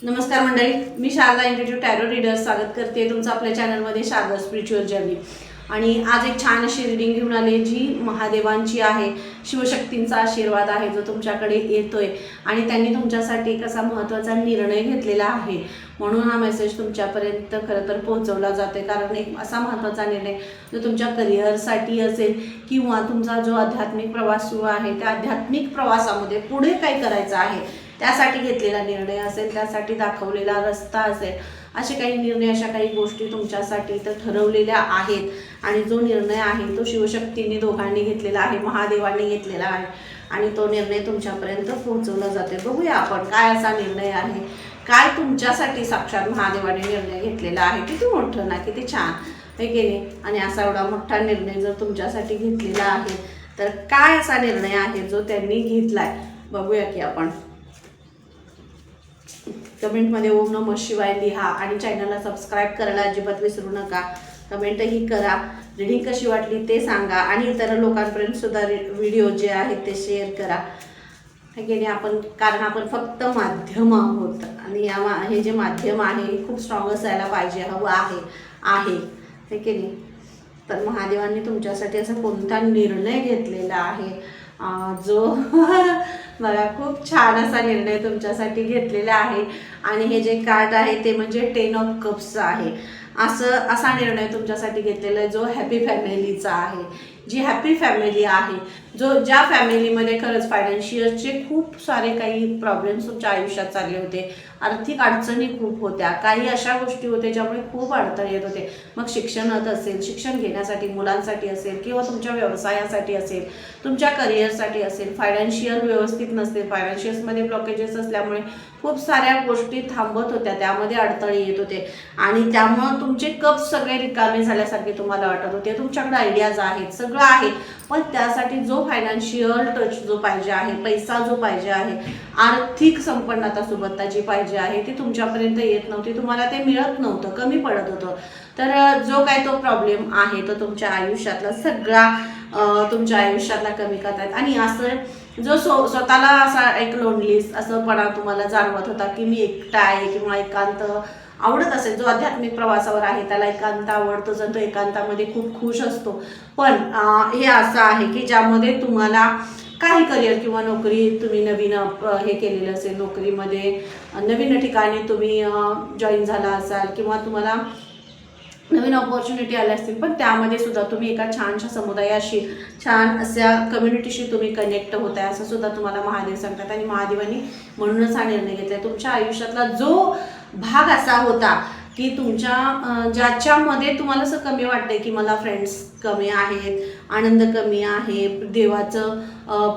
नमस्कार मंडळी, मी Sharda इंट्युटिव्ह tarot reader स्वागत करते तुमचं आपल्या चॅनलमध्ये शारदा स्पिरिच्युअल जर्नी. आणि आज एक छान अशी रीडिंग घेऊन आले जी महादेवांची आहे. शिवशक्तींचा आशीर्वाद आहे जो तुमच्याकडे येतोय आणि त्यांनी तुमच्यासाठी एक असा महत्त्वाचा निर्णय घेतलेला आहे, म्हणून हा मेसेज तुमच्यापर्यंत खरं तर पोहोचवला जाते. कारण एक असा महत्त्वाचा निर्णय जो तुमच्या करिअरसाठी असेल किंवा तुमचा जो आध्यात्मिक प्रवास सुरू आहे त्या आध्यात्मिक प्रवासामध्ये पुढे काय करायचं आहे त्यासाठी घेतलेला निर्णय असेल, त्यासाठी दाखवलेला रस्ता असेल. असे काही निर्णय, अशा काही गोष्टी तुमच्यासाठी तर ठरवलेल्या आहेत. आणि जो निर्णय आहे तो शिवशक्तींनी दोघांनी घेतलेला आहे, महादेवांनी घेतलेला आहे आणि तो निर्णय तुमच्यापर्यंत पोहोचवला जाते. बघूया आपण काय असा निर्णय आहे, काय तुमच्यासाठी साक्षात महादेवाने निर्णय घेतलेला आहे. किती मोठं ना, किती छान आहे की नाही. आणि असा एवढा मोठा निर्णय जर तुमच्यासाठी घेतलेला आहे तर काय असा निर्णय आहे जो त्यांनी घेतलाय बघूया की आपण. कमेंटमध्ये ओम नमः शिवाय लिहा आणि चॅनलला सबस्क्राईब करायला अजिबात विसरू नका. कमेंटही करा, रीडिंग कशी वाटली ते सांगा आणि इतर लोकांपर्यंत सुद्धा व्हिडिओ जे आहेत ते शेअर करा. की नाही आपण, कारण आपण फक्त माध्यम आहोत आणि हे जे माध्यम आहे हे खूप स्ट्रॉंग असायला पाहिजे, हवं आहे की नाही. तर महादेवांनी तुमच्यासाठी असा कोणता निर्णय घेतलेला आहे जो मला खूप छान असा निर्णय तुमच्यासाठी घेतलेला आहे. आणि हे जे कार्ड आहे ते म्हणजे 10 ऑफ कप्स आहे. असा निर्णय तुमच्यासाठी घेतलेला आहे जो हॅपी फॅमिलीचा आहे. जी हॅपी फॅमिली आहे, ज्या फॅमिलीमध्ये खरंच फायनान्शियलचे खूप सारे काही प्रॉब्लेम्स तुमच्या आयुष्यात चालले होते, आर्थिक अडचणी खूप होत्या, काही अशा गोष्टी होत्या ज्यामुळे खूप अडथळे येत होते. मग शिक्षणात असेल, शिक्षण घेण्यासाठी मुलांसाठी असेल किंवा तुमच्या व्यवसायासाठी असेल, तुमच्या करिअरसाठी असेल, फायनान्शियल व्यवस्थित नसते, फायनान्शियल्समध्ये ब्लॉकेजेस असल्यामुळे खूप साऱ्या गोष्टी थांबत होत्या, त्यामध्ये अडथळे येत होते आणि त्यामुळं तुमचे कप सगळे रिकामे झाल्यासारखे तुम्हाला वाटत होते. तुमच्याकडे आयडियाज आहेत, सगळं आहे, पण त्यासाठी जो फायनान्शियल टच जो पाहिजे आहे, पैसा जो पाहिजे आहे, आर्थिक संपन्नता सुबत्ता जी पाहिजे आहे ती तुमच्यापर्यंत येत नव्हती, तुम्हाला ते मिळत नव्हतं, कमी पडत होतं. तर जो काय तो प्रॉब्लेम आहे तो तुमच्या आयुष्यातला सगळा तुमच्या आयुष्यातला कमी करतायत. आणि असं जो स्वतःला असा एक लोनलीस असंपणा तुम्हाला जाणवत होता की मी एकटा आहे किंवा एकांत आवडत असेल, जो आध्यात्मिक प्रवासावर आहे त्याला एकांत आवडतो, जर तो एकांतामध्ये खूप खुश असतो. पण हे असं आहे की ज्यामध्ये तुम्हाला काही करिअर किंवा नोकरी तुम्ही नवीन हे केलेलं असेल, नोकरीमध्ये नवीन ठिकाणी तुम्ही जॉईन झाला असाल किंवा तुम्हाला नवीन ऑपॉर्च्युनिटी आल्या असतील, पण त्यामध्ये सुद्धा तुम्ही एका छानशा समुदायाशी, छान अशा कम्युनिटीशी तुम्ही कनेक्ट होत आहे असं सुद्धा तुम्हाला महादेव सांगतात. आणि महादेवांनी म्हणूनच हा निर्णय घेतला. तुमच्या आयुष्यातला जो भाग असा होता की तुमच्या ज्याच्यामध्ये तुम्हाला असं कमी वाटतंय की मला फ्रेंड्स कमी आहेत, आनंद कमी आहे, देवाचं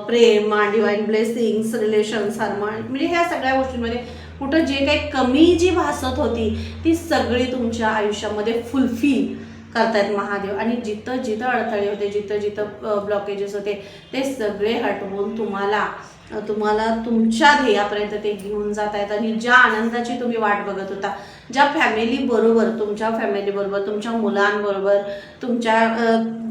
प्रेम, डिवाईन ब्लेसिंग्स, रिलेशन्स, हार्मनी, म्हणजे ह्या सगळ्या गोष्टींमध्ये कुठं जे काही कमी जी भासत होती ती सगळी तुमच्या आयुष्यामध्ये फुलफिल करतायत महादेव. आणि जिथं जिथं अडथळे होते, जिथं जिथं ब्लॉकेजेस होते ते सगळे हटवून तुम्हाला तुमच्या ध्येयापर्यंत ते घेऊन जात आहेत. आणि ज्या आनंदाची तुम्ही वाट बघत होता, ज्या फॅमिलीबरोबर, तुमच्या फॅमिलीबरोबर, तुमच्या मुलांबरोबर तुमच्या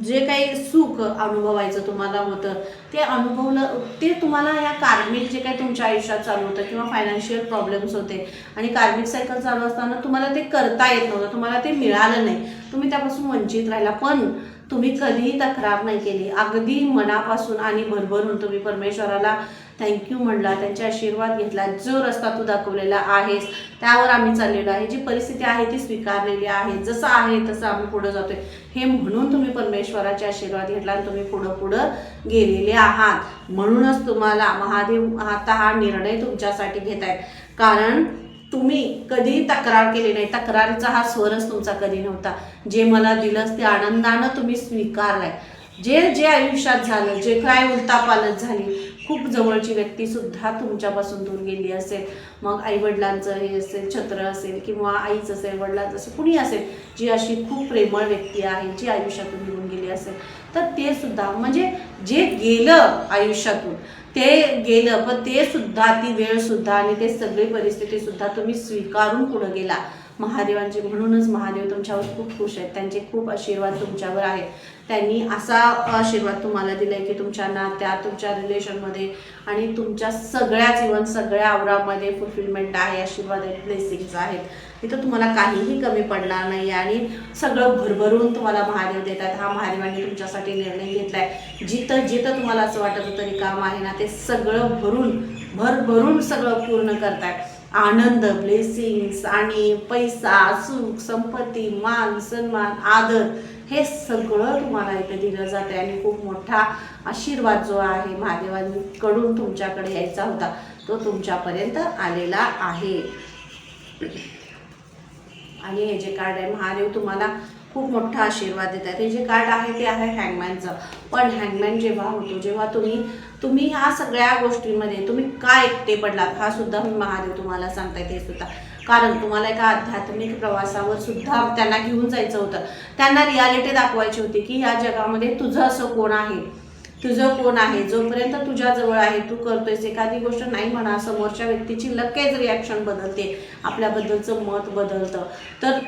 जे काही सुख अनुभवायचं तुम्हाला होतं ते अनुभवलं, ते तुम्हाला या कार्मिक जे काही तुमच्या आयुष्यात चालू होतं किंवा फायनान्शियल प्रॉब्लेम्स होते आणि कार्मिक सायकल चालू असताना तुम्हाला ते करता येत नव्हतं, तुम्हाला ते मिळालं नाही, तुम्ही त्यापासून वंचित राहिला. पण तुम्ही कधीही तक्रार नाही केली, अगदी मनापासून आणि भरभरून तुम्ही परमेश्वराला थँक्यू म्हणला, त्यांचे आशीर्वाद घेतला. जो रस्ता तू दाखवलेला आहेस त्यावर आम्ही चाललेलो आहे, जी परिस्थिती आहे ती स्वीकारलेली आहे, जसं आहे तसं आम्ही पुढं जातोय हे म्हणून तुम्ही परमेश्वराचे आशीर्वाद घेतला आणि तुम्ही पुढं गेलेले आहात. म्हणूनच तुम्हाला महादेव आता हा निर्णय तुमच्यासाठी घेत आहेत. कारण तुम्ही कधी तक्रार केली नाही, तक्रारीचा हा स्वरच तुमचा कधी नव्हता. जे मला दिलंस ते आनंदानं तुम्ही स्वीकारलाय. जे आयुष्यात झालं, जे काय उलतापालत झाली, खूप जवळची व्यक्तीसुद्धा तुमच्यापासून दूर गेली असेल, मग आईवडिलांचं हे असेल, छत्र असेल किंवा आईच असेल, वडिलांचं असेल, कुणी असेल, जी अशी खूप प्रेमळ व्यक्ती आहे जी आयुष्यातून निघून गेली असेल, तर ते सुद्धा म्हणजे जे गेलं आयुष्यातून ते गेलं, पण ते सुद्धा, ती वेळसुद्धा आणि ते सगळी परिस्थितीसुद्धा तुम्ही स्वीकारून पुढं गेला. महादेवांचे, म्हणूनच महादेव तुमच्यावर खूप खुश आहेत, त्यांचे खूप आशीर्वाद तुमच्यावर आहेत. त्यांनी असा आशीर्वाद तुम्हाला दिला आहे की तुमच्या नात्यात, तुमच्या रिलेशनमध्ये आणि तुमच्या सगळ्याच इव्हन सगळ्या आवरामध्ये फुलफिलमेंट आहे, आशीर्वाद आहेत, ब्लेसिंग्स आहेत. तिथं तुम्हाला काहीही कमी पडणार नाही आणि सगळं भरभरून तुम्हाला महादेव देतात. हा महादेवांनी तुमच्यासाठी निर्णय घेतला आहे. जिथं जिथं तुम्हाला असं वाटत होतं तरी काम आहे ना, ते सगळं भरभरून सगळं पूर्ण करताय. आनंद, ब्लेसिंग्स आणि पैसा, सुख, संपत्ती, मान, सन्मान, आदर हे सगळं तुम्हाला इथे दिलं जाते आणि खूप मोठा आशीर्वाद जो आहे महादेवांकडून तुमच्याकडे यायचा होता तो तुमच्यापर्यंत आलेला आहे. आणि हे जे कार्ड आहे, महादेव तुम्हाला खूप मोठा आशीर्वाद देतात. हे जे कार्ड आहे ते आहे हँगमॅनचं. पण हँगमॅन जेव्हा होतो, जेव्हा तुम्ही ह्या सगळ्या गोष्टींमध्ये तुम्ही का एकटे पडलात, हा सुद्धा महादेव तुम्हाला सांगताय. ते सुद्धा कारण तुम्हाला एका आध्यात्मिक प्रवासावर सुद्धा त्यांना घेऊन जायचं होतं. त्यांना रियालिटी दाखवायची होती की ह्या जगामध्ये तुझं असं कोण आहे, तुझं कोण आहे. जोपर्यंत तुझ्याजवळ आहे, तू करतोयस एखादी गोष्ट, नाही म्हणा, समोरच्या व्यक्तीची लगेच रिॲक्शन बदलते, आपल्याबद्दलचं मत बदलतं. तर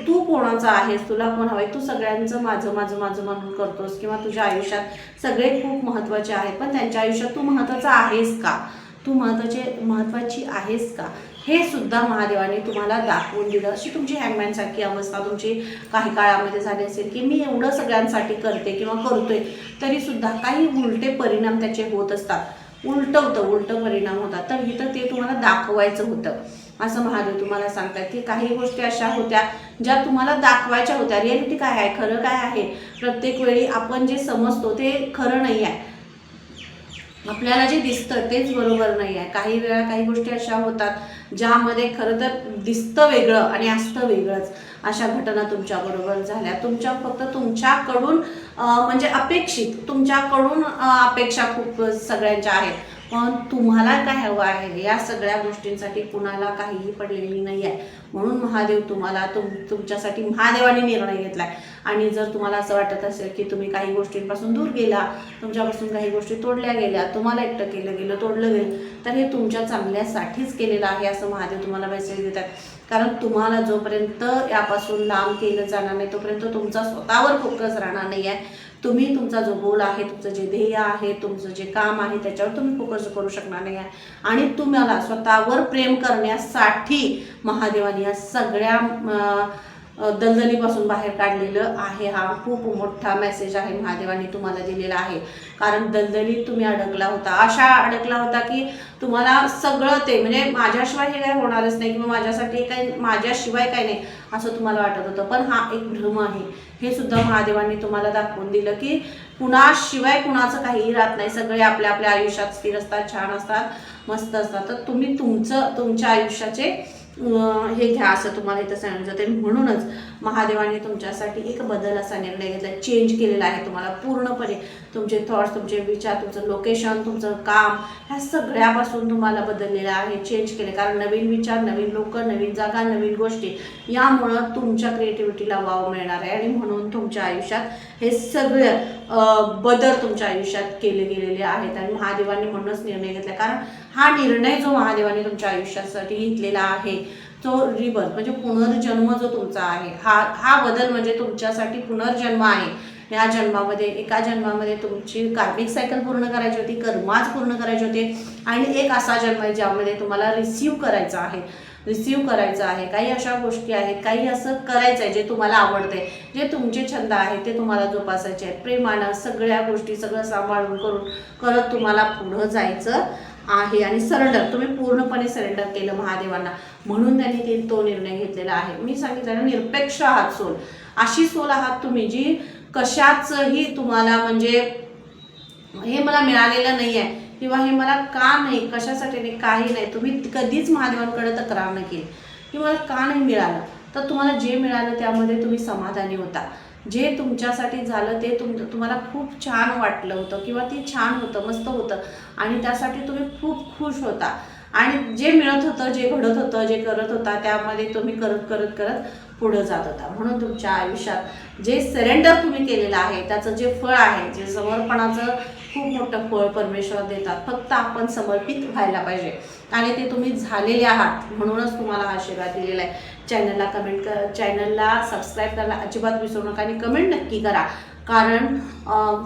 तू कोणाचा आहेस, तुला कोण हवंय, तू सगळ्यांचं माझं माझं माझं म्हणून करतोस किंवा तुझ्या आयुष्यात सगळे खूप महत्त्वाचे आहेत, पण त्यांच्या आयुष्यात तू महत्त्वाचा आहेस का, तू महत्त्वाची आहेस का, हे सुद्धा महादेवाने तुम्हाला दाखवून दिलं. अशी तुमची हँगमॅनसारखी अवस्था तुमची काही काळामध्ये झाली असेल की मी एवढं सगळ्यांसाठी करते किंवा करतोय तरीसुद्धा काही उलटे परिणाम त्याचे होत असतात, उलट परिणाम होतात. तर इथं ते तुम्हाला दाखवायचं होतं असं महादेव तुम्हाला सांगतात की काही गोष्टी अशा होत्या ज्या तुम्हाला दाखवायच्या होत्या. रिॲलिटी काय आहे, खरं काय आहे, प्रत्येक वेळी आपण जे समजतो ते खरं नाही आहे, आपल्याला जे दिसतं तेच बरोबर नाही आहे. काही वेळा काही गोष्टी अशा होतात ज्यामध्ये खरं तर दिसतं वेगळं आणि असतं वेगळंच. अशा घटना तुमच्याबरोबर झाल्या. फक्त तुमच्याकडून म्हणजे तुमच्याकडून अपेक्षा खूप सगळ्यांच्या आहेत, पण तुम्हाला काय हवं आहे या सगळ्या गोष्टींसाठी कुणाला काहीही पडलेली नाही आहे. म्हणून महादेव तुम्हाला तुमच्यासाठी महादेवाने निर्णय घेतला आहे. आणि जर तुम्हाला असं वाटत असेल की तुम्ही काही गोष्टींपासून दूर गेला, तुमच्यापासून काही गोष्टी तोडल्या गेल्या, तुम्हाला एकटं केलं गेलं, तोडलं गेलं, तर हे तुमच्या चांगल्यासाठीच केलेलं आहे असं महादेव तुम्हाला मेसेज देतात. कारण तुम्हाला जोपर्यंत यापासून लांब केलं जाणार नाही तोपर्यंत तुमचा स्वतःवर फोकस राहणार नाही आहे. तुम्ही तुमचा जो गोल आहे, तुमचं जे ध्येय आहे, तुमचं जे काम आहे त्याच्यावर तुम्ही फोकस करू शकणार नाही आहे. आणि तुम्हाला स्वतःवर प्रेम करण्यासाठी महादेवाने या सगळ्या दलदलीपासून बाहेर काढलेलं आहे. हा खूप मोठा मेसेज आहे महादेवाने तुम्हाला दिलेला आहे. कारण दलदलीत तुम्ही अडकला होता की तुम्हाला सगळं ते म्हणजे माझ्याशिवाय हे काही होणारच नाही किंवा माझ्याशिवाय काही नाही असं तुम्हाला वाटत होतं. पण हा एक भ्रम आहे, हे सुद्धा महादेवांनी तुम्हाला दाखवून दिलं की कुणाशिवाय कुणाचं काहीही राहत नाही. सगळे आपल्या आपल्या आयुष्यात स्थिर असतात, छान असतात, मस्त असतात. तर तुम्ही तुमच्या आयुष्याचे हे घ्या असं तुम्हाला इथं सांगितलं जाते. म्हणूनच महादेवाने तुमच्यासाठी एक बदल असा निर्णय घेतला, चेंज केलेला आहे तुम्हाला पूर्णपणे. तुमचे थॉट्स, तुमचे विचार, तुमचं लोकेशन, तुमचं काम, ह्या सगळ्यापासून तुम्हाला बदललेलं आहे, चेंज केले. कारण नवीन विचार, नवीन लोक, नवीन जागा, नवीन गोष्टी, यामुळं तुमच्या क्रिएटिव्हिटीला वाव मिळणार आहे. आणि म्हणून तुमच्या आयुष्यात हे सगळे बदल तुमच्या आयुष्यात केले गेलेले आहेत. आणि महादेवांनी म्हणूनच निर्णय घेतला. कारण हा निर्णय जो महादेवाने तुमच्या आयुष्यासाठी घेतलेला आहे तो रिबर्थ म्हणजे पुनर्जन्म जो तुमचा आहे, हा बदल म्हणजे तुमच्यासाठी पुनर्जन्म आहे. या जन्मामध्ये, एका जन्मामध्ये तुमची कार्मिक सायकल पूर्ण करायची होती, कर्माच पूर्ण करायचे होते. आणि एक असा जन्म आहे ज्यामध्ये तुम्हाला रिसीव्ह करायचं आहे. काही अशा गोष्टी आहेत, काही असं करायचं आहे जे तुम्हाला आवडतंय, जे तुमचे छंद आहेत ते तुम्हाला जोपासायचे आहेत. प्रेमानं सगळ्या गोष्टी सगळं सांभाळून करत तुम्हाला पुढं जायचं आहे. आणि तुम्ही पूर्णपणे सरेंडर केलं महादेवांना, म्हणून त्यांनी तो निर्णय घेतलेला आहे. मी सांगितलं ना, निरपेक्ष आहात सोल, अशी सोल आहात तुम्ही जी कशाचंही तुम्हाला म्हणजे हे मला मिळालेलं नाही आहे किंवा हे मला का नाही, कशासाठी नाही, काही नाही. तुम्ही कधीच महादेवांकडे तक्रार नाही केली की मला का नाही मिळालं. तर तुम्हाला जे मिळालं त्यामध्ये तुम्ही समाधानी होता. जे तुमच्यासाठी झालं ते तुम्हाला खूप छान वाटलं होतं किंवा ते छान होतं, मस्त होतं आणि त्यासाठी तुम्ही खूप खुश होता. आणि जे मिळत होतं, जे घडत होतं, जे करत होता त्यामध्ये तुम्ही करत पुढं जात होता. म्हणून तुमच्या आयुष्यात जे सरेंडर तुम्ही केलेलं आहे त्याचं जे फळ आहे, जे समर्पणाचं खूप मोठं फळ परमेश्वर देतात. फक्त आपण समर्पित व्हायला पाहिजे आणि ते तुम्ही झालेले आहात, म्हणूनच तुम्हाला हा आशीर्वाद दिलेला आहे. चॅनलला सबस्क्राईब करायला अजिबात विसरू नका आणि कमेंट नक्की करा, कारण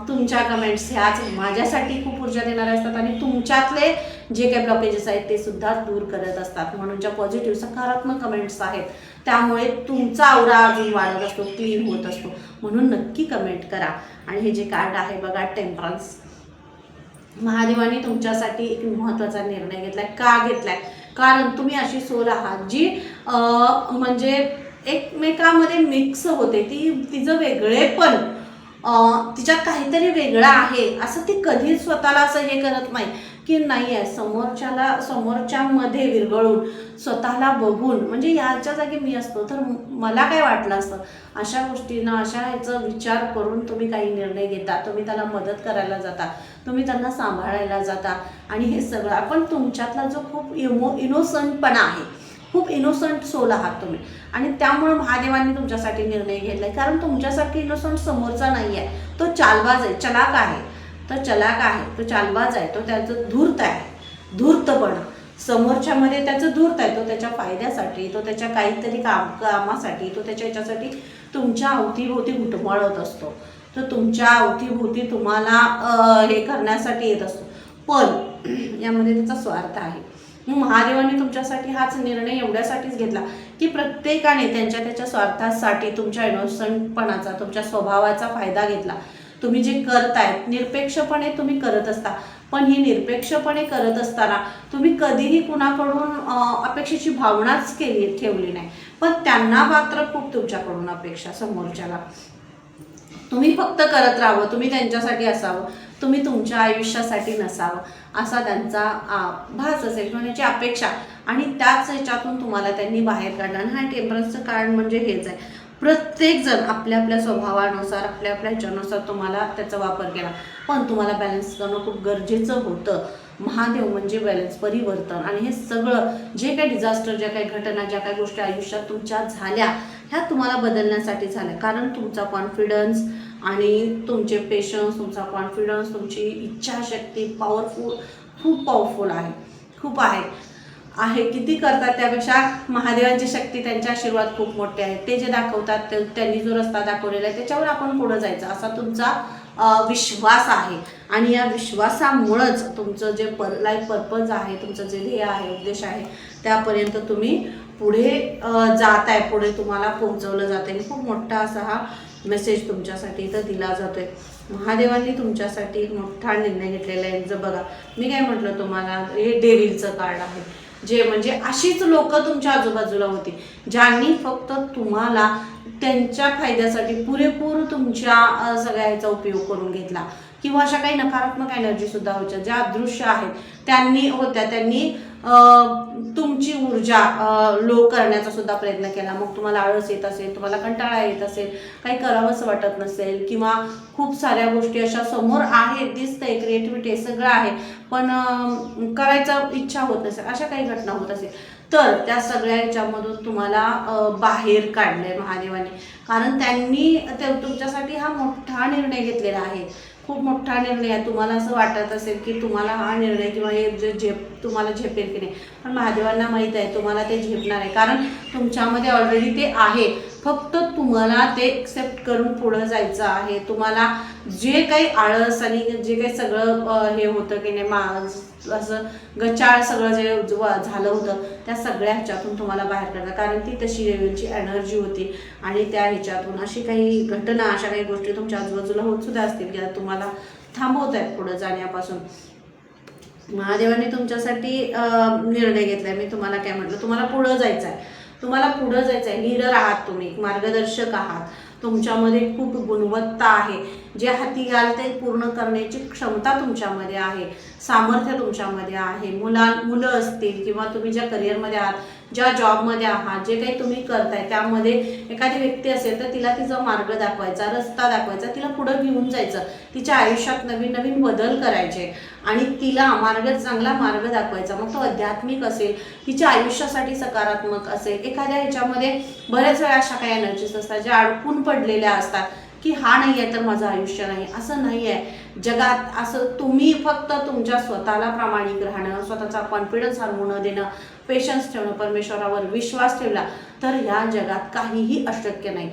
तुमच्या कमेंट्स ह्याच माझ्यासाठी खूप ऊर्जा देणाऱ्या असतात आणि तुमच्यातले जे काही ब्लॉकेजेस आहेत ते सुद्धा दूर करत असतात. म्हणून ज्या पॉझिटिव्ह सकारात्मक कमेंट्स आहेत त्यामुळे तुमचा औरा अजून वाढत असतो, क्लीन होत असतो. म्हणून नक्की कमेंट करा. आणि हे जे कार्ड आहे बघा, टेम्परन्स, महादेवाने तुमच्यासाठी एक महत्त्वाचा निर्णय घेतलाय. का घेतलाय? कारण तुम्ही अशी सोल आहात जी म्हणजे एकमेकांमध्ये मिक्स होते. तिचं वेगळेपण, तिच्यात काहीतरी वेगळं आहे असं ती कधीच स्वतःला असं हे करत नाही की नाही आहे. समोरच्यामध्ये विरघळून स्वतःला बघून, म्हणजे याच्या जागी मी असतो तर मला काय वाटलं असतं, अशा गोष्टींना अशा ह्याचा विचार करून तुम्ही काही निर्णय घेता, तुम्ही त्याला मदत करायला जाता, तुम्ही त्यांना सांभाळायला जाता. आणि हे सगळं आपण तुमच्यातला जो खूप इनोसंटपणा आहे, खूप इनोसंट सोल आहात तुम्ही, आणि त्यामुळे महादेवांनी तुमच्यासाठी निर्णय घेतलाय. कारण तुमच्यासारखी इनोसंट समोरचा नाही आहे. तो चालबाज आहे, चलाक आहे, तो चालबाज आहे, तो त्याचं धूर्त आहे, धूर्तपणा समोरच्यामध्ये त्याचं धूर्त आहे. तो त्याच्या फायद्यासाठी, तो त्याच्या काहीतरी कामासाठी, तो त्याच्या ह्याच्यासाठी तुमच्या अवतीभोवती घुटमळत असतो. तो तुमच्या अवतीभोवती तुम्हाला हे करण्यासाठी येत असतो, पण यामध्ये त्याचा स्वार्थ आहे. महादेवाने तुमच्यासाठी हाच निर्णय एवढ्यासाठीच घेतला की प्रत्येकाने त्याच्या स्वार्थासाठी तुमच्या इनोसंटपणाचा, तुमच्या स्वभावाचा फायदा घेतला. तुम्ही जे करतायत निरपेक्षपणे तुम्ही करत असता, पण ही निरपेक्षपणे करत असताना तुम्ही कधीही कुणाकडून अपेक्षेची भावनाच ठेवली नाही, पण त्यांना मात्र खूप तुमच्याकडून अपेक्षा समोरच्याला. तुम्ही फक्त करत राहावं, तुम्ही त्यांच्यासाठी असावं, तुम्ही तुमच्या आयुष्यासाठी नसावं असा त्यांचा भास असेल किंवा त्याची अपेक्षा, आणि त्याच ह्याच्यातून तुम्हाला त्यांनी बाहेर काढणार. हा टेम्परन्सचं कारण म्हणजे हेच आहे. प्रत्येकजण आपल्या आपल्या स्वभावानुसार, आपल्या आपल्या ह्याच्यानुसार तुम्हाला त्याचा वापर केला, पण तुम्हाला बॅलन्स करणं खूप गरजेचं होतं. महादेव म्हणजे बॅलन्स, परिवर्तन. आणि हे सगळं जे काही डिझास्टर, ज्या काही घटना, ज्या काही गोष्टी आयुष्यात तुमच्या झाल्या, ह्या तुम्हाला बदलण्यासाठी झाल्या. कारण तुमचा कॉन्फिडन्स आणि तुमचे पेशन्स, तुमचा कॉन्फिडन्स, तुमची इच्छाशक्ती खूप पॉवरफुल आहे, खूप आहे. किती करतात त्यापेक्षा महादेवांची शक्ती, त्यांचे आशीर्वाद खूप मोठे आहेत. ते जे दाखवतात, त्यांनी जो रस्ता दाखवलेला आहे त्याच्यावर आपण पुढे जायचं असा तुमचा विश्वास आहे. आणि या विश्वासामुळंच तुमचं जे लाईफ पर्पज आहे, तुमचं जे ध्येय आहे, उद्देश आहे, त्यापर्यंत तुम्ही पुढे जात आहे, पुढे तुम्हाला पोहोचवलं जातं आहे. खूप मोठा असा हा मेसेज तुमच्यासाठी इथं दिला जातो आहे. महादेवांनी तुमच्यासाठी एक मोठा निर्णय घेतलेला आहे. जर बघा, मी काय म्हटलं तुम्हाला, हे डेव्हिलचं कार्ड आहे, जे म्हणजे अशीच लोक तुमच्या आजूबाजूला होती ज्यांनी फक्त तुम्हाला त्यांच्या फायद्यासाठी पुरेपूर तुमच्या सगळ्या ह्याचा उपयोग करून घेतला, किंवा अशा काही नकारात्मक एनर्जी सुद्धा होत्या ज्या अदृश्य आहेत त्यांनी तुमची ऊर्जा लो करण्याचा सुद्धा प्रयत्न केला. मग तुम्हाला आळस येत असेल, तुम्हाला कंटाळा येत असेल, काही करावंसं वाटत नसेल, किंवा खूप साऱ्या गोष्टी अशा समोर आहेत, दिसतंय, क्रिएटिव्हिटी सगळं आहे, पण करायचा इच्छा होत नसेल, अशा काही घटना होत असेल, तर त्या सगळ्या ह्याच्यामधून तुम्हाला बाहेर काढलंय महादेवाने. कारण त्यांनी तुमच्यासाठी हा मोठा निर्णय घेतलेला आहे, खूप मोठा निर्णय आहे. तुम्हाला असं वाटत असेल की तुम्हाला हा निर्णय किंवा हे जे तुम्हाला झेपेल की नाही, पण महादेवांना माहीत आहे तुम्हाला ते झेपणार आहे. कारण तुमच्यामध्ये ऑलरेडी ते आहे, फक्त तुम्हाला ते एक्सेप्ट करून पुढं जायचं आहे. तुम्हाला जे काही आळस आणि जे काही सगळं हे होतं की नाही, असं गचाळ सगळं जे झालं होतं, त्या सगळ्या ह्याच्यातून तुम्हाला बाहेर काढलं. कारण ती तशी लेवलची एनर्जी होती, आणि त्या ह्याच्यातून अशी काही घटना, अशा काही गोष्टी तुमच्या आजूबाजूला होत सुद्धा असतील की तुम्हाला थांबवत आहेत पुढं जाण्यापासून. महादेवाने तुमच्यासाठी निर्णय घेतलाय. मी तुम्हाला काय म्हटलं, तुम्हाला पुढं जायचं आहे, तुम्हाला पुढं जायचं आहे. लीडर आहात तुम्ही, मार्गदर्शक आहात, तुमच्यामध्ये खूप गुणवत्ता आहे, जे हाती घाल ते पूर्ण करण्याची क्षमता तुमच्यामध्ये आहे, सामर्थ्य तुमच्यामध्ये आहे. मुलं असतील किंवा तुम्ही ज्या करिअरमध्ये आहात, ज्या जॉबमध्ये आहात, जे काही तुम्ही करताय त्यामध्ये एखादी व्यक्ती असेल तर तिला तिचा मार्ग दाखवायचा, रस्ता दाखवायचा, तिला पुढं घेऊन जायचं, तिच्या आयुष्यात नवीन नवीन बदल करायचे आणि तिला चांगला मार्ग दाखवायचा. मग तो आध्यात्मिक असेल, तिच्या आयुष्यासाठी सकारात्मक असेल. एखाद्या ह्याच्यामध्ये बऱ्याच वेळा अशा काही एनर्जीज असतात ज्या अडकून पडलेल्या असतात, की हा नाही आहे तर माझं आयुष्य नाही, असं नाही आहे जगात. असं तुम्ही फक्त तुमच्या स्वतःला प्रामाणिक राहणं, स्वतःचा कॉन्फिडन्स हरवू न देणं, पेशन्स ठेवणं, परमेश्वरावर विश्वास ठेवला तर ह्या जगात काहीही अशक्य नाही.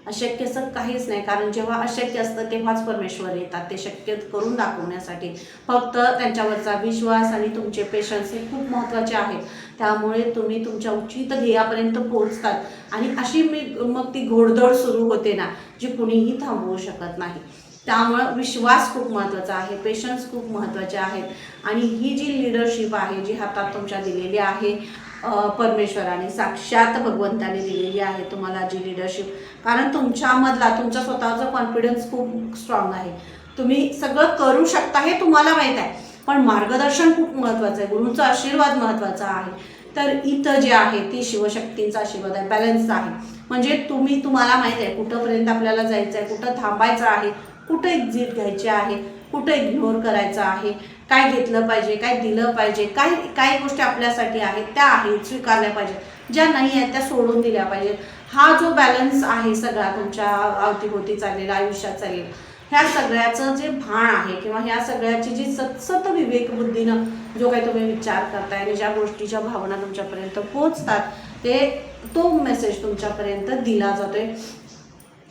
अशक्य असं काहीच नाही, कारण जेव्हा अशक्य असतं तेव्हाच परमेश्वर येतात ते शक्य करून दाखवण्यासाठी. फक्त त्यांच्यावरचा विश्वास आणि तुमचे पेशन्स हे खूप महत्त्वाचे आहेत. त्यामुळे तुम्ही तुमच्या उचित ध्येयापर्यंत पोहोचतात आणि अशी मग ती घोडदौड सुरू होते ना, जी कुणीही थांबवू शकत नाही. त्यामुळं विश्वास खूप महत्त्वाचा आहे, पेशन्स खूप महत्त्वाचे आहेत. आणि ही जी लीडरशिप आहे जी हातात तुमच्या दिलेली आहे, परमेश्वराने साक्षात भगवंताने दिलेली आहे तुम्हाला जी लीडरशिप, कारण तुमच्यामधला तुमचा स्वतःचा कॉन्फिडन्स खूप स्ट्रॉंग आहे. तुम्ही सगळं करू शकता हे तुम्हाला माहीत आहे, पण मार्गदर्शन खूप महत्त्वाचं आहे, गुरूंचा आशीर्वाद महत्त्वाचा आहे. तर इथं जे आहे ती शिवशक्तींचा आशीर्वाद आहे, बॅलन्स आहे. म्हणजे तुम्हाला माहीत आहे कुठंपर्यंत आपल्याला जायचं आहे, कुठं थांबायचं आहे, कुठं एक्झिट घ्यायची आहे, कुठं इग्नोर करायचं आहे, काय घेतलं पाहिजे, काय दिलं पाहिजे, काही गोष्टी आपल्यासाठी आहेत त्या आहेत स्वीकारल्या पाहिजेत, ज्या नाही आहेत त्या सोडून दिल्या पाहिजेत. हा जो बॅलन्स आहे सगळा तुमच्या अवतीभोवती चाललेला, आयुष्यात चाललेला, ह्या सगळ्याचं जे भान आहे किंवा ह्या सगळ्याची जी सतत विवेकबुद्धीनं जो काही तुम्ही विचार करताय आणि ज्या गोष्टीच्या भावना तुमच्यापर्यंत पोहोचतात तो मेसेज तुमच्यापर्यंत दिला जातोय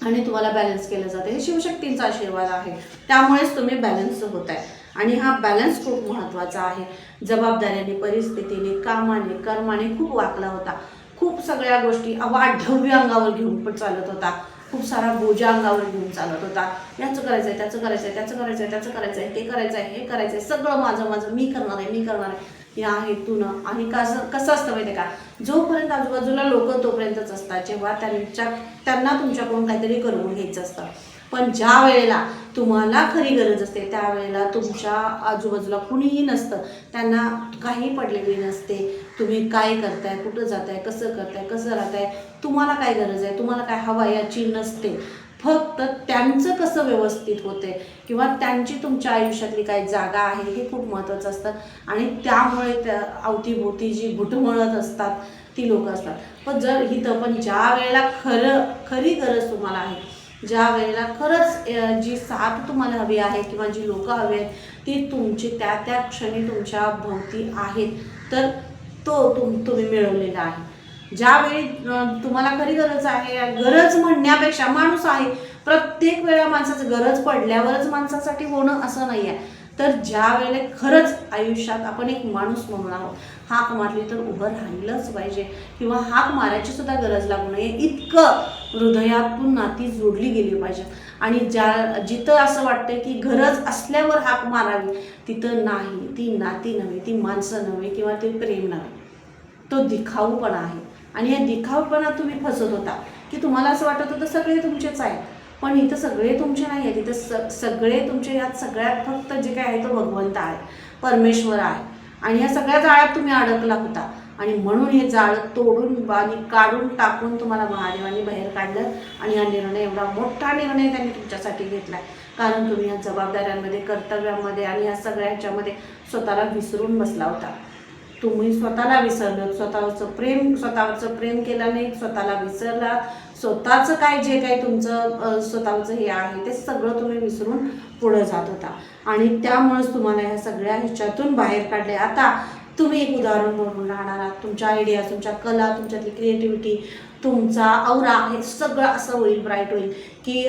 आणि तुम्हाला बॅलन्स केलं जातं. हे शिवशक्तींचा आशीर्वाद आहे, त्यामुळेच तुम्ही बॅलन्स होत आहे. आणि हा बॅलन्स खूप महत्त्वाचा आहे. जबाबदाऱ्याने, परिस्थितीने, कामाने, कर्माने खूप वाकला होता, खूप सगळ्या गोष्टी अवाढव्य अंगावर घेऊन पण चालत होता, खूप सारा बोजा अंगावर घेऊन चालत होता. याचं करायचं आहे, त्याचं करायचं आहे, त्याचं करायचं आहे, त्याचं करायचं आहे, ते करायचं आहे, हे करायचं आहे, सगळं माझं माझं, मी करणार आहे, मी करणार आहे या हेतूनं. आणि कसं असतं माहिती आहे का, जोपर्यंत आजूबाजूला लोक तोपर्यंतच असतात जेव्हा त्यांना तुमच्याकडून काहीतरी करून घ्यायचं असतं. पण ज्या वेळेला तुम्हाला खरी गरज असते त्यावेळेला तुमच्या आजूबाजूला कुणीही नसतं, त्यांना काही पडलेली नसते. तुम्ही काय करताय, कुठं जाताय, कसं करताय, कसं राहताय, तुम्हाला काय गरज आहे, तुम्हाला काय हवं याची नसते. फक्त त्यांचं कसं व्यवस्थित होते किंवा त्यांची तुमच्या आयुष्यातली काही जागा आहे हे खूप महत्त्वाचं असतं. आणि त्यामुळे त्या अवतीभोवती जी घुटमळत असतात ती लोक असतात. पण पण ज्या वेळेला खरी गरज तुम्हाला आहे, ज्या वेळेला खरंच जी साथ तुम्हाला हवी आहे किंवा जी लोकं हवी आहेत ती तुमची त्या क्षणी तुमच्या भोवती आहेत, तर तुम्ही मिळवलेला आहे. ज्यावेळी तुम्हाला खरी गरज आहे, गरज म्हणण्यापेक्षा माणूस आहे, प्रत्येक वेळा माणसाचं गरज पडल्यावरच माणसासाठी होणं असं नाही आहे. तर ज्या वेळेला खरंच आयुष्यात आपण एक माणूस म्हणून आहोत, हाक मारली तर उभं राहिलंच पाहिजे किंवा हाक मारायची सुद्धा गरज लागू नये, इतकं हृदयातून नाती जोडली गेली पाहिजे. आणि जिथं असं वाटतं की गरज असल्यावर हाक मारावी, तिथं नाही, ती नाती नव्हे, ती माणसं नव्हे किंवा ते प्रेम नव्हे, तो दिखाऊपणा आहे. आणि या दिखाऊपणात तुम्ही फसत होता की तुम्हाला असं वाटत होतं सगळे तुमचेच आहेत, पण इथं सगळे तुमचे नाही आहेत. इथं सगळे तुमचे, यात सगळ्यात फक्त जे काय आहे तो भगवंत आहे, परमेश्वर आहे. आणि या सगळ्या जाळ्यात तुम्ही अडकला होता आणि म्हणून हे जाळं तोडून आणि काढून टाकून तुम्हाला महादेवांनी बाहेर काढलं. आणि हा निर्णय, एवढा मोठा निर्णय त्यांनी तुमच्यासाठी घेतला आहे, कारण तुम्ही या जबाबदाऱ्यांमध्ये, कर्तव्यामध्ये आणि या सगळ्या ह्याच्यामध्ये स्वतःला विसरून बसला होता. तुम्ही स्वतःला विसरलं, स्वतःवरचं प्रेम केलं नाही, स्वतःला विसरला, स्वतःचं काय जे काही तुमचं स्वतःचं हे आहे ते सगळं तुम्ही विसरून पुढं जात होता. आणि त्यामुळेच तुम्हाला ह्या सगळ्या ह्याच्यातून बाहेर काढले. आता तुम्ही एक उदाहरण म्हणून राहणार आहात. तुमच्या आयडिया, तुमच्या कला, तुमच्यातली क्रिएटिव्हिटी, तुमचा औरा हे सगळं असं होईल, ब्राईट होईल की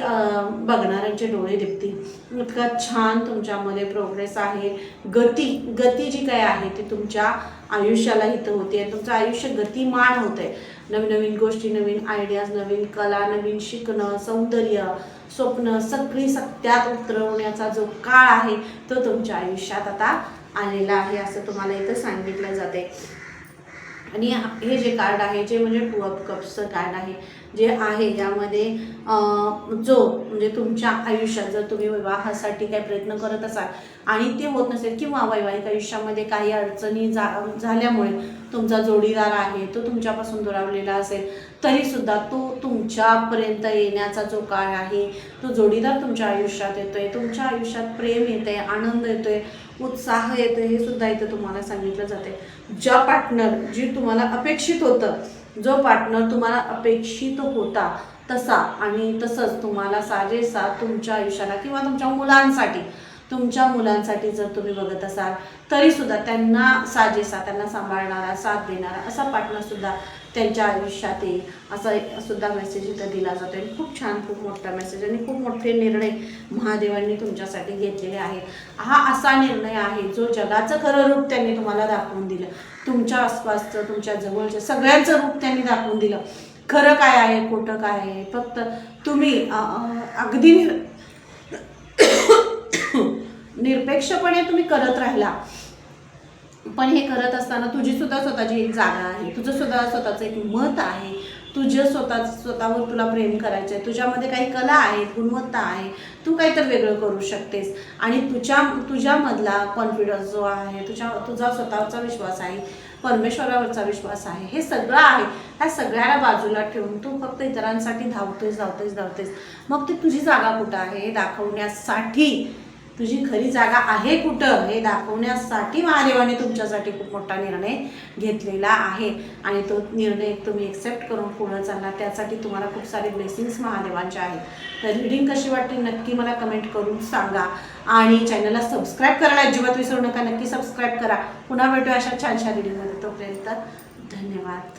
बघणाऱ्यांचे डोळे दिपतील. इतका छान तुमच्यामध्ये प्रोग्रेस आहे. गती जी काय आहे ती तुमच्या आयुष्याला इथं होते, तुमचं आयुष्य गतिमान होतं आहे. नवीन नवीन गोष्टी, नवीन आयडियाज, नवीन कला, नवीन शिकणं, सौंदर्य, स्वप्न सगळी सत्यात उतरवण्याचा जो काळ आहे तो तुमच्या आयुष्यात आता आलेला आहे असं तुम्हाला इथं सांगितलं जाते. आणि हे जे कार्ड आहे, जे म्हणजे 2 ऑफ कप्सचं कार्ड आहे, जे आहे यामध्ये म्हणजे तुमच्या आयुष्यात जर तुम्ही विवाहासाठी काही प्रयत्न करत असाल आणि ते होत नसेल किंवा वैवाहिक आयुष्यामध्ये काही अडचणी झाल्यामुळे तुमचा जोडीदार आहे तो तुमच्यापासून दुरावलेला असेल तरीसुद्धा तो तुमच्यापर्यंत येण्याचा जो काळ आहे, तो जोडीदार तुमच्या आयुष्यात येतोय, तुमच्या आयुष्यात प्रेम येते, आनंद येतोय, उत्साह येतोय, हे सुद्धा इथं तुम्हाला सांगितलं जाते. ज्या पार्टनर जी तुम्हाला अपेक्षित होतं, जो पार्टनर तुम्हाला अपेक्षित होता तसा आणि तसंच तुम्हाला साजेसा तुमच्या आयुष्याला किंवा तुमच्या मुलांसाठी जर तुम्ही बघत असाल तरीसुद्धा त्यांना साजेसा, त्यांना सांभाळणारा, साथ देणारा असा पार्टनरसुद्धा त्यांच्या आयुष्यात येईल, असा सुद्धा मेसेज इथं दिला जातो आहे. खूप छान, खूप मोठा मेसेज आणि खूप मोठे निर्णय महादेवांनी तुमच्यासाठी घेतलेले आहेत. हा असा निर्णय आहे जो जगाचं खरं रूप त्यांनी तुम्हाला दाखवून दिलं. तुमच्या आसपासचं, तुमच्या जवळचं सगळ्यांचं रूप त्यांनी दाखवून दिलं. खरं काय आहे, खोटं काय आहे, फक्त तुम्ही अगदी निरपेक्षपणे तुम्ही करत राहिला. पण हे करत असताना तुझी सुद्धा स्वतःची एक जागा आहे, तुझं सुद्धा स्वतःचं एक मत आहे, तुझं स्वतःवर तुला प्रेम करायचं आहे, तुझ्यामध्ये काही कला आहेत, गुणवत्ता आहे, तू काहीतरी वेगळं करू शकतेस आणि तुझ्यामधला कॉन्फिडन्स जो आहे, तुझा स्वतःचा विश्वास आहे, परमेश्वरावरचा विश्वास आहे, हे सगळं आहे. ह्या सगळ्याला बाजूला ठेवून तू फक्त इतरांसाठी धावतेस. मग ती तुझी जागा कुठं आहे हे दाखवण्यासाठी, तुझी खरी जागा आहे कुठं हे दाखवण्यासाठी महादेवाने तुमच्यासाठी खूप मोठा निर्णय घेतलेला आहे आणि तो निर्णय तुम्ही एक्सेप्ट करून पुढं चालला. त्यासाठी तुम्हाला खूप सारे ब्लेसिंग्स महादेवांचे आहेत. तर रीडिंग कशी वाटली नक्की मला कमेंट करून सांगा आणि चॅनलला सबस्क्राईब करायला अजिबात विसरू नका. नक्की सबस्क्राईब करा. पुन्हा भेटूया अशा छानशा रीडिंगमध्ये. तोपर्यंत धन्यवाद.